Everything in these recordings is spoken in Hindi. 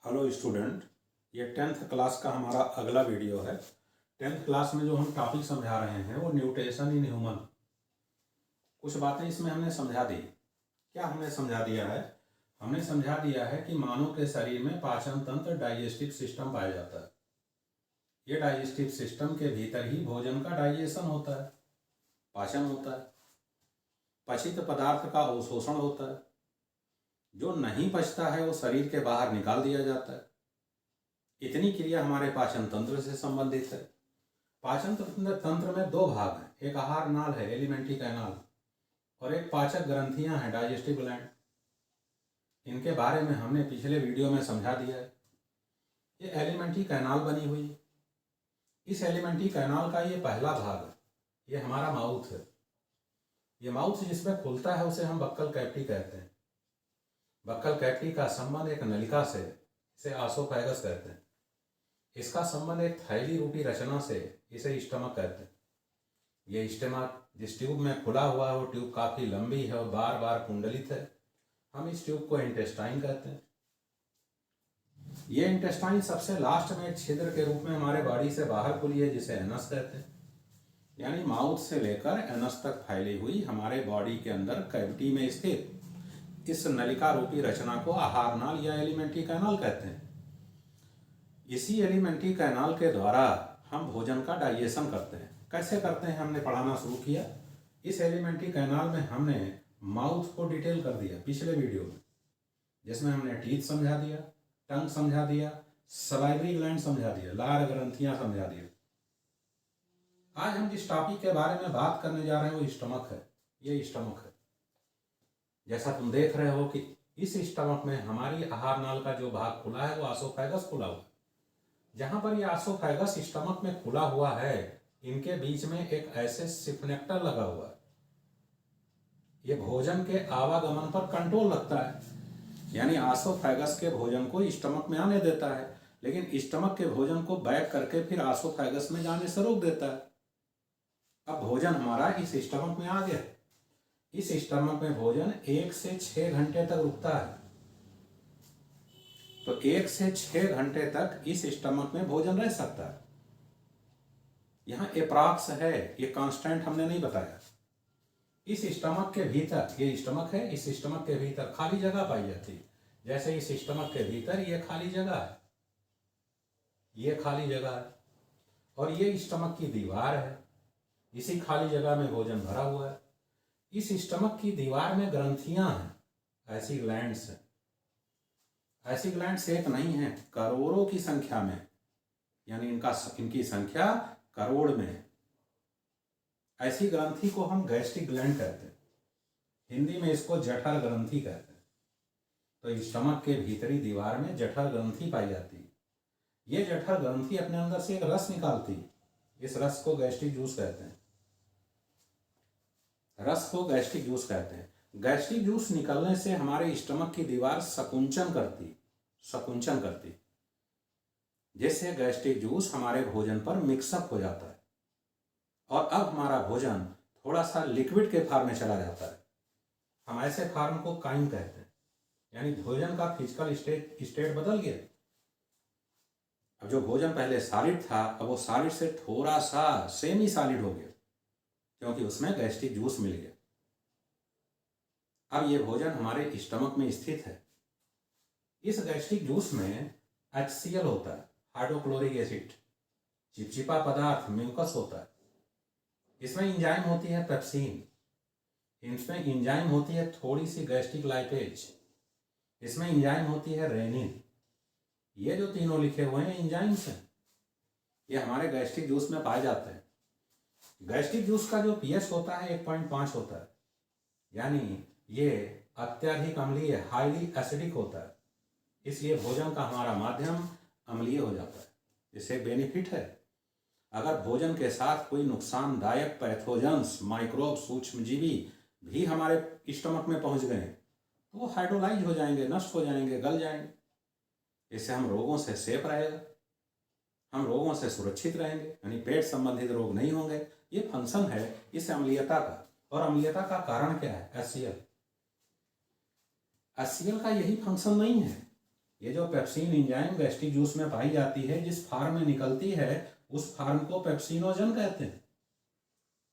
हेलो स्टूडेंट, ये 10th क्लास का हमारा अगला वीडियो है। 10th क्लास में जो हम टॉपिक समझा रहे हैं वो न्यूट्रिशन इन ह्यूमन। कुछ बातें इसमें हमने समझा दी। क्या हमने समझा दिया है? हमने समझा दिया है कि मानव के शरीर में पाचन तंत्र, डाइजेस्टिव सिस्टम पाया जाता है। ये डाइजेस्टिव सिस्टम के भीतर ही भोजन का डाइजेशन होता है, पाचन होता है, पचित पदार्थ का अवशोषण होता है। जो नहीं पचता है वो शरीर के बाहर निकाल दिया जाता है। इतनी क्रिया हमारे पाचन तंत्र से संबंधित है। पाचन तंत्र में दो भाग हैं, एक आहार नाल है, एलिमेंट्री कैनाल, और एक पाचक ग्रंथियां हैं, डाइजेस्टिव ग्लैंड। इनके बारे में हमने पिछले वीडियो में समझा दिया है। ये एलिमेंट्री कैनाल बनी हुई है। इस एलिमेंट्री कैनाल का ये पहला भाग है, ये हमारा माउथ है। ये माउथ जिसमें खुलता है उसे हम बक्कल कैविटी कहते हैं। बक्कल कैविटी का संबंध एक नलिका से, इसे आसोफैगस कहते हैं। इसका संबंध एक थैली रूपी रचना से, इसे स्टमक कहते हैं। ये स्टमक जिस ट्यूब में खुला हुआ है वो ट्यूब काफ़ी लंबी है और बार बार कुंडलित है। हम इस ट्यूब को इंटेस्टाइन कहते हैं। ये इंटेस्टाइन सबसे लास्ट में एक छिद्र के रूप में हमारे बॉडी से बाहर खुली है, जिसे एनस कहते हैं। यानी माउथ से लेकर एनस तक फैली हुई हमारे बॉडी के अंदर कैविटी में स्थित इस नलिका रूपी रचना को आहार नाल या एलिमेंट्री कैनाल कहते हैं। इसी एलिमेंट्री कैनाल के द्वारा हम भोजन का डाइजेशन करते हैं। कैसे करते हैं हमने पढ़ाना शुरू किया। इस एलिमेंट्री कैनाल में हमने माउथ को डिटेल कर दिया पिछले वीडियो में, जिसमें हमने टीथ समझा दिया, टंग समझा दिया, सलाइवरी ग्लैंड समझा दिया, लार ग्रंथियां समझा दिया। आज हम जिस टॉपिक के बारे में बात करने जा रहे हैं वो स्टमक है। ये स्टमक है। जैसा तुम देख रहे हो कि इस स्टमक में हमारी आहार नाल का जो भाग खुला है वो आसोफैगस खुला हुआ है। जहां पर ये आसोफैगस स्टमक में खुला हुआ है, इनके बीच में एक ऐसे सिफनेक्टर लगा हुआ है। ये भोजन के आवागमन पर कंट्रोल रखता है। यानी आसोफैगस के भोजन को स्टमक में आने देता है, लेकिन स्टमक के भोजन को बैक करके फिर आसोफैगस में जाने से रोक देता है। अब भोजन हमारा इस स्टमक में आ गया। इस स्टमक में भोजन 1 से 6 घंटे तक रुकता है। तो 1 से 6 घंटे तक इस स्टमक में भोजन रह सकता है। यहां एप्रॉक्स है, ये कांस्टेंट हमने नहीं बताया। इस स्टमक के भीतर, ये स्टमक है, इस स्टमक के भीतर खाली जगह पाई जाती है। जैसे इस स्टमक के भीतर ये खाली जगह है, ये खाली जगह है, और ये स्टमक की दीवार है। इसी खाली जगह में भोजन भरा हुआ है। इस स्टमक की दीवार में ग्रंथियां हैं, ऐसी ग्लैंड्स हैं। ऐसी ग्लैंड्स एक नहीं है, करोड़ों की संख्या में, यानी इनकी संख्या करोड़ में है। ऐसी ग्रंथि को हम गैस्ट्रिक ग्लैंड कहते हैं। हिंदी में इसको जठर ग्रंथि कहते हैं। तो स्टमक के भीतरी दीवार में जठर ग्रंथि पाई जाती है। ये जठर ग्रंथि अपने अंदर से एक रस निकालती है। इस रस को गैस्ट्रिक जूस कहते हैं। रस को गैस्ट्रिक जूस कहते हैं। गैस्ट्रिक जूस निकलने से हमारे स्टमक की दीवार संकुचन करती, जिससे गैस्ट्रिक जूस हमारे भोजन पर मिक्सअप हो जाता है और अब हमारा भोजन थोड़ा सा लिक्विड के फॉर्म में चला जाता है। हम ऐसे फॉर्म को काइम कहते हैं। यानी भोजन का फिजिकल स्टेट बदल गया। अब जो भोजन पहले सॉलिड था, अब वो सॉलिड से थोड़ा सा सेमी सॉलिड हो गया, क्योंकि उसमें गैस्ट्रिक जूस मिल गया। अब ये भोजन हमारे स्टमक में स्थित है। इस गैस्ट्रिक जूस में HCl होता है, हाइड्रोक्लोरिक एसिड, चिपचिपा पदार्थ म्यूकस होता है। इसमें एंजाइम होती है पेप्सिन। इसमें एंजाइम होती है थोड़ी सी गैस्ट्रिक लाइपेज। इसमें एंजाइम होती है रेनिन। ये जो तीनों लिखे हुए हैं एंजाइम्स हैं, ये हमारे गैस्ट्रिक जूस में पाए जाते हैं। गैस्ट्रिक जूस का जो pH होता है 1.5 होता है। यानी ये अत्यधिक अम्लीय, हाईली एसिडिक होता है। इसलिए भोजन का हमारा माध्यम अम्लीय हो जाता है। इससे बेनिफिट है, अगर भोजन के साथ कोई नुकसानदायक पैथोजेंस, माइक्रोब, सूक्ष्मजीवी भी हमारे स्टमक में पहुंच गए तो वो हाइड्रोलाइज हो जाएंगे, नष्ट हो जाएंगे, गल जाएंगे। इससे हम रोगों से सेफ रहेगा, हम रोगों से सुरक्षित रहेंगे, यानी पेट संबंधित रोग नहीं होंगे। ये फंक्शन है इस अम्लीयता का। और अम्लीयता का कारण क्या है? HCl का यही फंक्शन नहीं है। ये जो पेप्सिन एंजाइम गैस्ट्रिक जूस में पाई जाती है, जिस फार्म में निकलती है उस फार्म को पेप्सिनोजन कहते हैं।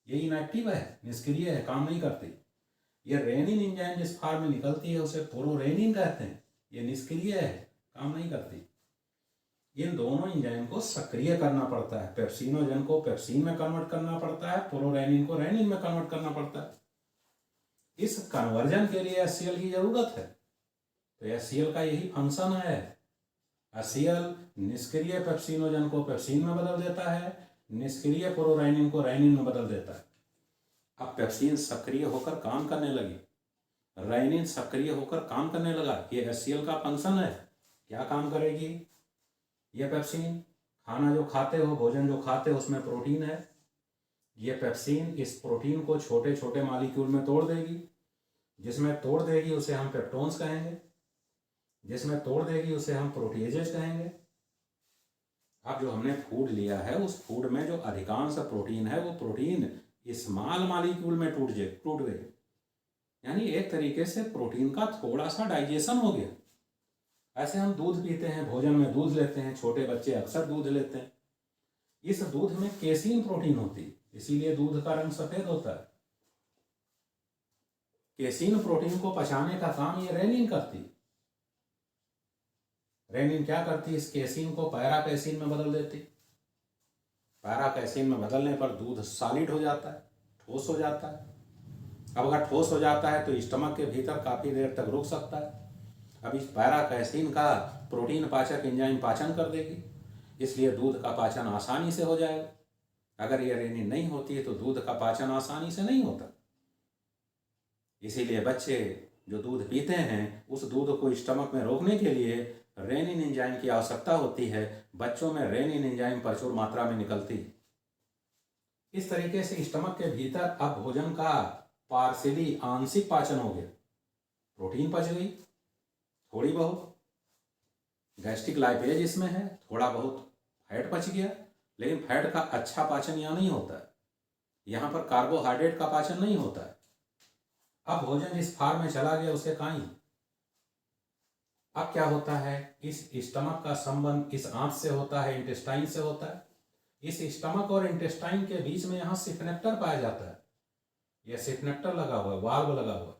ये इनएक्टिव है, निष्क्रिय है, काम नहीं करती। ये रेनिन एंजाइम जिस फार्म में निकलती है उसे प्रोरेनिन कहते हैं। ये निष्क्रिय है, काम नहीं करती। इन दोनों एंजाइम को सक्रिय करना पड़ता है। पेप्सिनोजन को पेप्सिन में कन्वर्ट करना पड़ता है, प्रोरेनिन को रेनिन में कन्वर्ट करना पड़ता है। इस कन्वर्जन के लिए HCl की जरूरत है। तो HCl का यही फंक्शन है। HCl निष्क्रिय पेप्सिनोजन को पेप्सिन में बदल देता है, निष्क्रिय प्रोरेनिन को रेनिन में बदल देता है। अब पेप्सिन सक्रिय होकर काम करने लगी, रेनिन सक्रिय होकर काम करने लगा। ये HCl का फंक्शन है। क्या काम करेगी ये पेप्सिन? खाना जो खाते हो, भोजन जो खाते हो, उसमें प्रोटीन है। ये पेप्सिन इस प्रोटीन को छोटे छोटे मॉलिक्यूल में तोड़ देगी। जिसमें तोड़ देगी उसे हम पेप्टोन्स कहेंगे, जिसमें तोड़ देगी उसे हम प्रोटीएजेज कहेंगे। अब जो हमने फूड लिया है उस फूड में जो अधिकांश प्रोटीन है वो प्रोटीन स्मॉल मॉलिक्यूल में टूट गई। यानी एक तरीके से प्रोटीन का थोड़ा सा डाइजेशन हो गया। ऐसे हम दूध पीते हैं, भोजन में दूध लेते हैं, छोटे बच्चे अक्सर दूध लेते हैं। इस दूध में केसीन प्रोटीन होती है, इसीलिए दूध का रंग सफेद होता है। केसीन प्रोटीन को पचाने का काम ये रेनिन करती। रेनिन क्या करती है? इस केसीन को पैरा कैसीन में बदल देती। पैरा कैसीन में बदलने पर दूध सॉलिड हो जाता है, ठोस हो जाता है। अब अगर ठोस हो जाता है तो स्टमक के भीतर काफी देर तक रुक सकता है। अब इस पैरा कैसीन का प्रोटीन पाचक एंजाइम पाचन कर देगी, इसलिए दूध का पाचन आसानी से हो जाएगा। अगर ये रेनिन नहीं होती है तो दूध का पाचन आसानी से नहीं होता। इसीलिए बच्चे जो दूध पीते हैं उस दूध को स्टमक में रोकने के लिए रेनिन एंजाइम की आवश्यकता होती है। बच्चों में रेनिन एंजाइम प्रचुर मात्रा में निकलती। इस तरीके से स्टमक के भीतर अब भोजन का पार्शियली आंशिक पाचन हो गया। प्रोटीन पच गई, थोड़ी बहुत गैस्ट्रिक लाइपेज इसमें है, थोड़ा बहुत फैट पच गया। लेकिन फैट का अच्छा पाचन यहाँ नहीं होता है, यहाँ पर कार्बोहाइड्रेट का पाचन नहीं होता है। अब भोजन जिस फार्म में चला गया उसे कहीं। अब क्या होता है? इस स्टमक का संबंध इस आंत से होता है, इंटेस्टाइन से होता है। इस स्टमक और इंटेस्टाइन के बीच में यहाँ सिफनेक्टर पाया जाता है। यह सिफनेक्टर लगा हुआ है, वाल्व लगा हुआ है।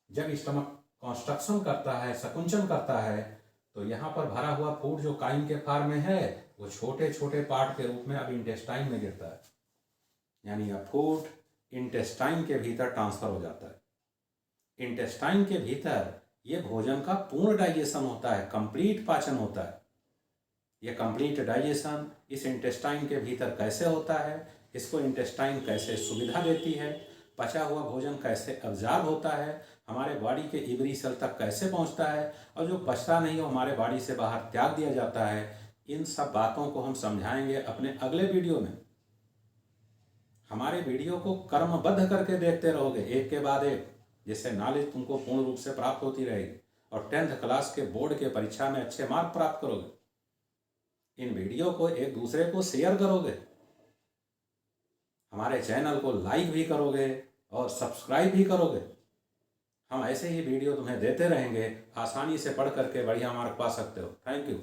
जब स्टमक कॉन्स्ट्रक्शन करता है, संकुचन करता है, तो यहाँ पर भरा हुआ फूड जो काइन के फार्म में है वो छोटे छोटे पार्ट के रूप में अब इंटेस्टाइन में गिरता है। यानी यह फूड इंटेस्टाइन के भीतर ट्रांसफर हो जाता है। इंटेस्टाइन के भीतर ये भोजन का पूर्ण डाइजेशन होता है, कंप्लीट पाचन होता है। ये कंप्लीट डाइजेशन इस इंटेस्टाइन के भीतर कैसे होता है, इसको इंटेस्टाइन कैसे सुविधा देती है, पचा हुआ भोजन कैसे अब्जॉर्ब होता है, हमारे बॉडी के इबरी सेल तक कैसे पहुंचता है, और जो पचता नहीं हो हमारे बॉडी से बाहर त्याग दिया जाता है, इन सब बातों को हम समझाएंगे अपने अगले वीडियो में। हमारे वीडियो को क्रमबद्ध करके देखते रहोगे एक के बाद एक, जिससे नॉलेज तुमको पूर्ण रूप से प्राप्त होती रहेगी और 10th क्लास के बोर्ड के परीक्षा में अच्छे मार्क प्राप्त करोगे। इन वीडियो को एक दूसरे को शेयर करोगे, हमारे चैनल को लाइक भी करोगे और सब्सक्राइब भी करोगे। हम ऐसे ही वीडियो तुम्हें देते रहेंगे, आसानी से पढ़ करके बढ़िया मार्क पा सकते हो। Thank you.